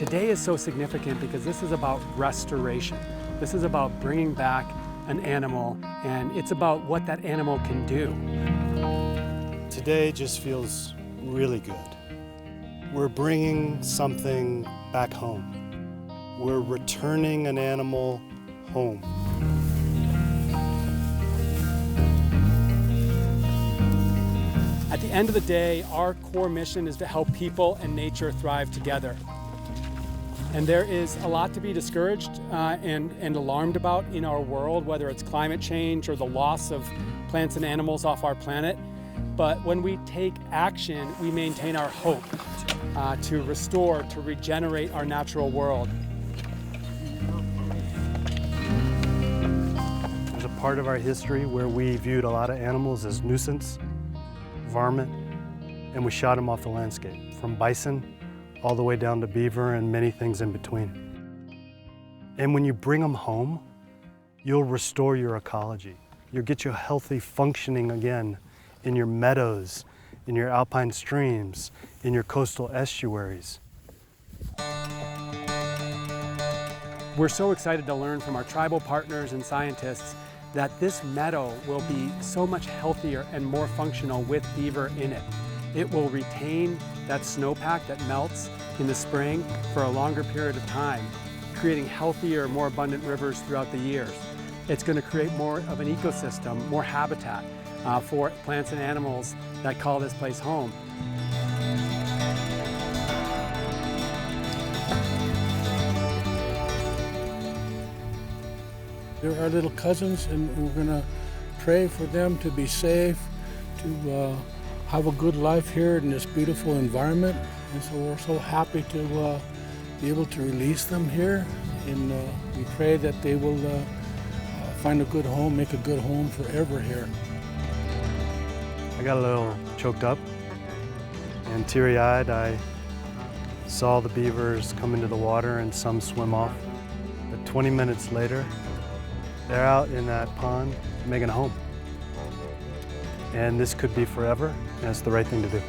Today is so significant because this is about restoration. This is about bringing back an animal, and it's about what that animal can do. Today just feels really good. We're bringing something back home. We're returning an animal home. At the end of the day, our core mission is to help people and nature thrive together. And there is a lot to be discouraged and alarmed about in our world, whether it's climate change or the loss of plants and animals off our planet. But when we take action, we maintain our hope to restore, to regenerate our natural world. There's a part of our history where we viewed a lot of animals as nuisance, varmint, and we shot them off the landscape, from bison all the way down to beaver and many things in between. And when you bring them home, you'll restore your ecology. You'll get you healthy functioning again in your meadows, in your alpine streams, in your coastal estuaries. We're so excited to learn from our tribal partners and scientists that this meadow will be so much healthier and more functional with beaver in it. It will retain that snowpack that melts in the spring for a longer period of time, creating healthier, more abundant rivers throughout the years. It's going to create more of an ecosystem, more habitat for plants and animals that call this place home. They're our little cousins, and we're going to pray for them to be safe, to have a good life here in this beautiful environment. And so we're so happy to be able to release them here, and we pray that they will find a good home, make a good home forever here. I got a little choked up and teary-eyed. I saw the beavers come into the water and some swim off. But 20 minutes later, they're out in that pond making a home. And this could be forever, and it's the right thing to do.